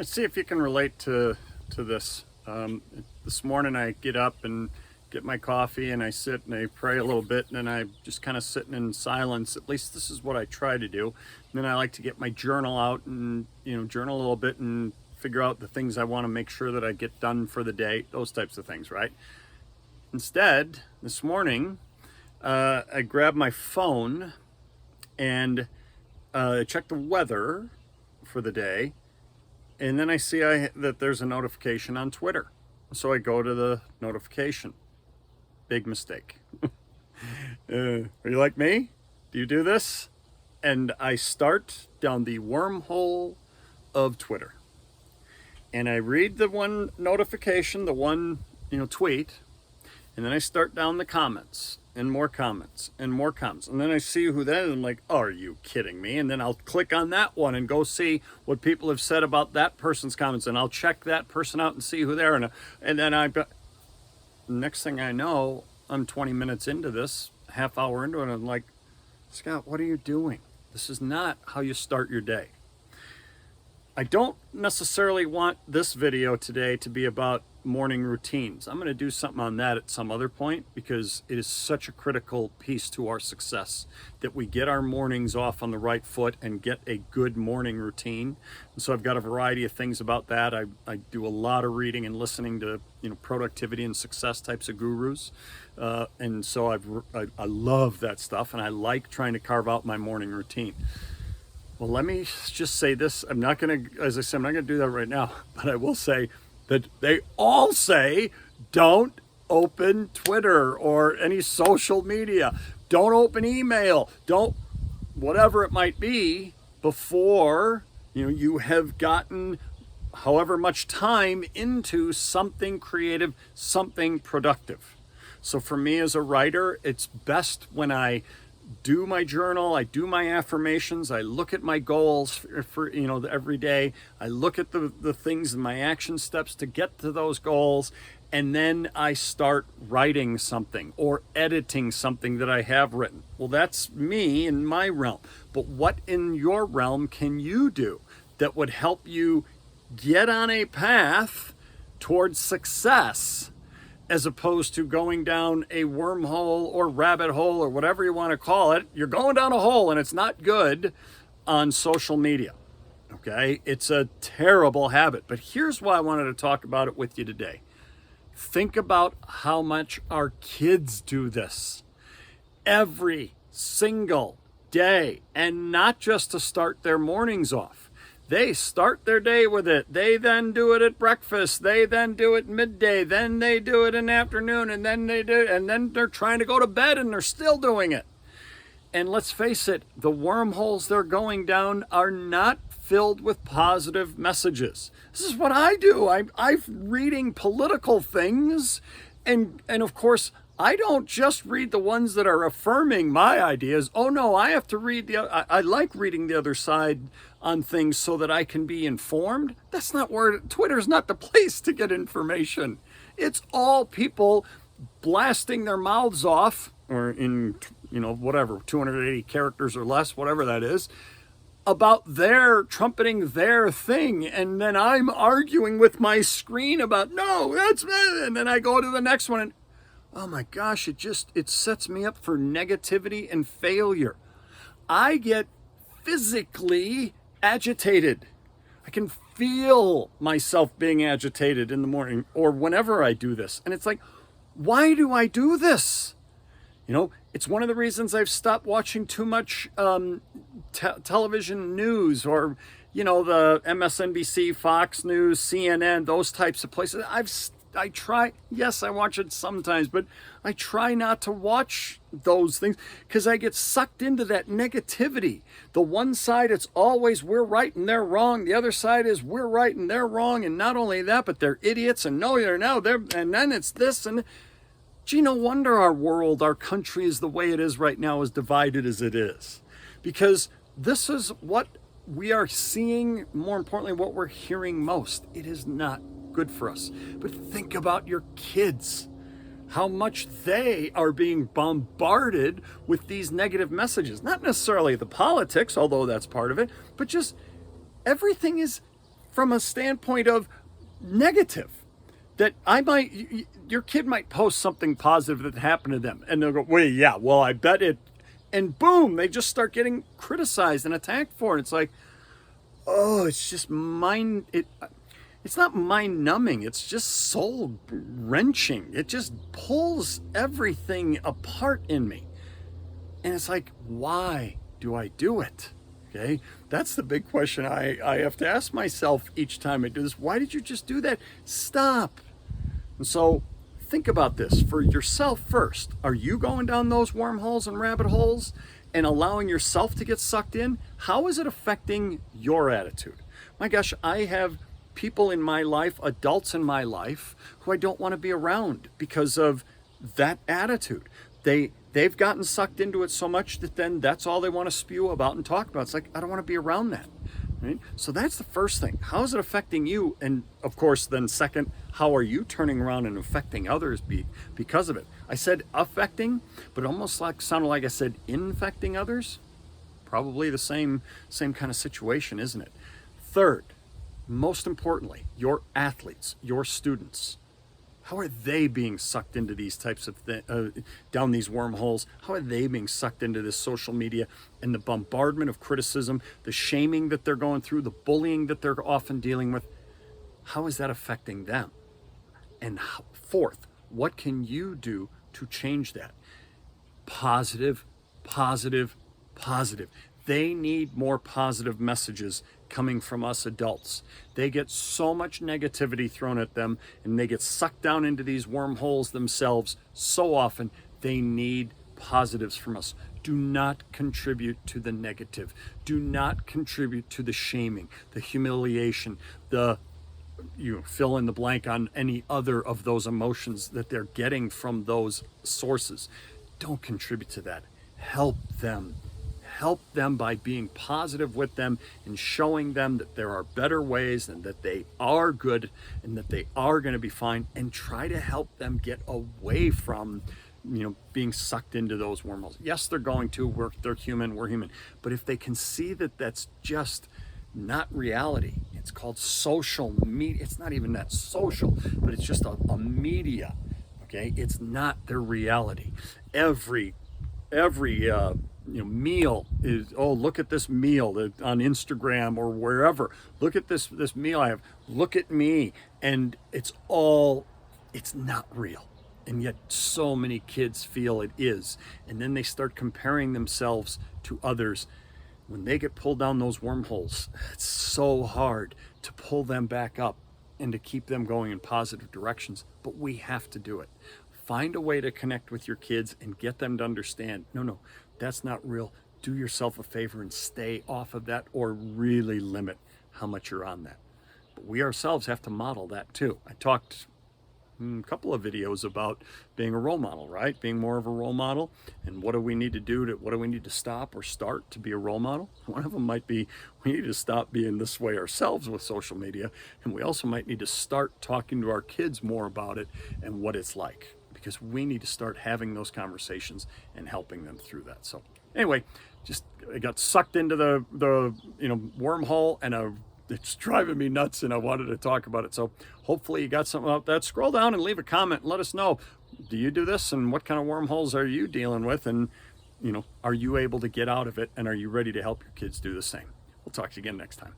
Let's see if you can relate to this. This morning I get up and get my coffee and I sit and I pray a little bit, and then I'm just kind of sitting in silence. At least this is what I try to do. And then I like to get my journal out and journal a little bit and figure out the things I want to make sure that I get done for the day. Those types of things, right? Instead, this morning I grabbed my phone and checked the weather for the day. And then I see that there's a notification on Twitter. So I go to the notification. Big mistake. Are you like me? Do you do this? And I start down the wormhole of Twitter. And I read the one notification, the one, tweet. And then I start down the comments and more comments and more comments. And then I see who that is. I'm like, oh, are you kidding me? And then I'll click on that one and go see what people have said about that person's comments. And I'll check that person out and see who they're. And then next thing I know, I'm 20 minutes into this, half hour into it. And I'm like, Scott, what are you doing? This is not how you start your day. I don't necessarily want this video today to be about morning routines. I'm going to do something on that at some other point, because it is such a critical piece to our success that we get our mornings off on the right foot and get a good morning routine. And so I've got a variety of things about that. I do a lot of reading and listening to productivity and success types of gurus, and so I love that stuff, and I like trying to carve out my morning routine. Well, let me just say this. I'm not going to, as I said, I'm not going to do that right now, but I will say that they all say, don't open Twitter or any social media. Don't open email. Don't, whatever it might be, before you have gotten however much time into something creative, something productive. So for me as a writer, it's best when I do my journal, I do my affirmations, I look at my goals for every day, I look at the things and my action steps to get to those goals, and then I start writing something or editing something that I have written. Well, that's me in my realm. But what in your realm can you do that would help you get on a path towards success, as opposed to going down a wormhole or rabbit hole or whatever you want to call it? You're going down a hole, and it's not good on social media, okay? It's a terrible habit. But here's why I wanted to talk about it with you today. Think about how much our kids do this every single day, and not just to start their mornings off. They start their day with it. They then do it at breakfast. They then do it midday. Then they do it in the afternoon. And then they're trying to go to bed and they're still doing it. And let's face it, the wormholes they're going down are not filled with positive messages. This is what I do. I'm reading political things. And of course, I don't just read the ones that are affirming my ideas. Oh no, I have to read I like reading the other side on things so that I can be informed. That's not where Twitter's not the place to get information. It's all people blasting their mouths off, or in, whatever, 280 characters or less, whatever that is, about their trumpeting their thing. And then I'm arguing with my screen about, no, that's, and then I go to the next one and, oh my gosh, it sets me up for negativity and failure. I get physically agitated. I can feel myself being agitated in the morning or whenever I do this. And it's like, why do I do this? It's one of the reasons I've stopped watching too much television news, or, the MSNBC, Fox News, CNN, those types of places. I try, yes, I watch it sometimes, but I try not to watch those things because I get sucked into that negativity. The one side, it's always we're right and they're wrong. The other side is we're right and they're wrong. And not only that, but they're idiots, and no, and then it's this. And gee, no wonder our world, our country is the way it is right now, as divided as it is. Because this is what we are seeing, more importantly, what we're hearing most. It is not good for us. But think about your kids, how much they are being bombarded with these negative messages. Not necessarily the politics, although that's part of it, but just everything is from a standpoint of negative. That your kid might post something positive that happened to them, and they'll go, wait, yeah, well, I bet it, and boom, they just start getting criticized and attacked for it. It's like, oh, it's just it's not mind numbing, it's just soul wrenching. It just pulls everything apart in me. And it's like, why do I do it? Okay, that's the big question I have to ask myself each time I do this. Why did you just do that? Stop. And so think about this for yourself first. Are you going down those wormholes and rabbit holes and allowing yourself to get sucked in? How is it affecting your attitude? My gosh, I have people in my life, adults in my life, who I don't want to be around because of that attitude. They've gotten sucked into it so much that then that's all they want to spew about and talk about. It's like, I don't want to be around that. Right? So that's the first thing. How is it affecting you? And of course, then second, how are you turning around and affecting others because of it? I said affecting, but almost sounded like I said infecting others. Probably the same kind of situation, isn't it? Third, most importantly, your athletes, your students. How are they being sucked into these types of down these wormholes? How are they being sucked into this social media and the bombardment of criticism, the shaming that they're going through, the bullying that they're often dealing with? How is that affecting them? And fourth, what can you do to change that? Positive, positive, positive. They need more positive messages coming from us adults. They get so much negativity thrown at them, and they get sucked down into these wormholes themselves so often. They need positives from us. Do not contribute to the negative. Do not contribute to the shaming, the humiliation, you fill in the blank on any other of those emotions that they're getting from those sources. Don't contribute to that. Help them. Help them by being positive with them and showing them that there are better ways and that they are good and that they are going to be fine, and try to help them get away from being sucked into those wormholes. Yes, they're going to. They're human. We're human. But if they can see that that's just not reality, it's called social media. It's not even that social, but it's just a media. Okay, it's not their reality. Every meal is, oh, look at this meal on Instagram or wherever. Look at this meal I have. Look at me. And it's not real. And yet so many kids feel it is. And then they start comparing themselves to others. When they get pulled down those wormholes, it's so hard to pull them back up and to keep them going in positive directions. But we have to do it. Find a way to connect with your kids and get them to understand, no, that's not real. Do yourself a favor and stay off of that, or really limit how much you're on that. But we ourselves have to model that too. I talked a couple of videos about being a role model, right? Being more of a role model, and what do we need to do what do we need to stop or start to be a role model? One of them might be we need to stop being this way ourselves with social media, and we also might need to start talking to our kids more about it and what it's like, because we need to start having those conversations and helping them through that. So anyway, I got sucked into the wormhole, and it's driving me nuts, and I wanted to talk about it. So hopefully you got something out that. Scroll down and leave a comment and let us know, do you do this, and what kind of wormholes are you dealing with, and are you able to get out of it, and are you ready to help your kids do the same? We'll talk to you again next time.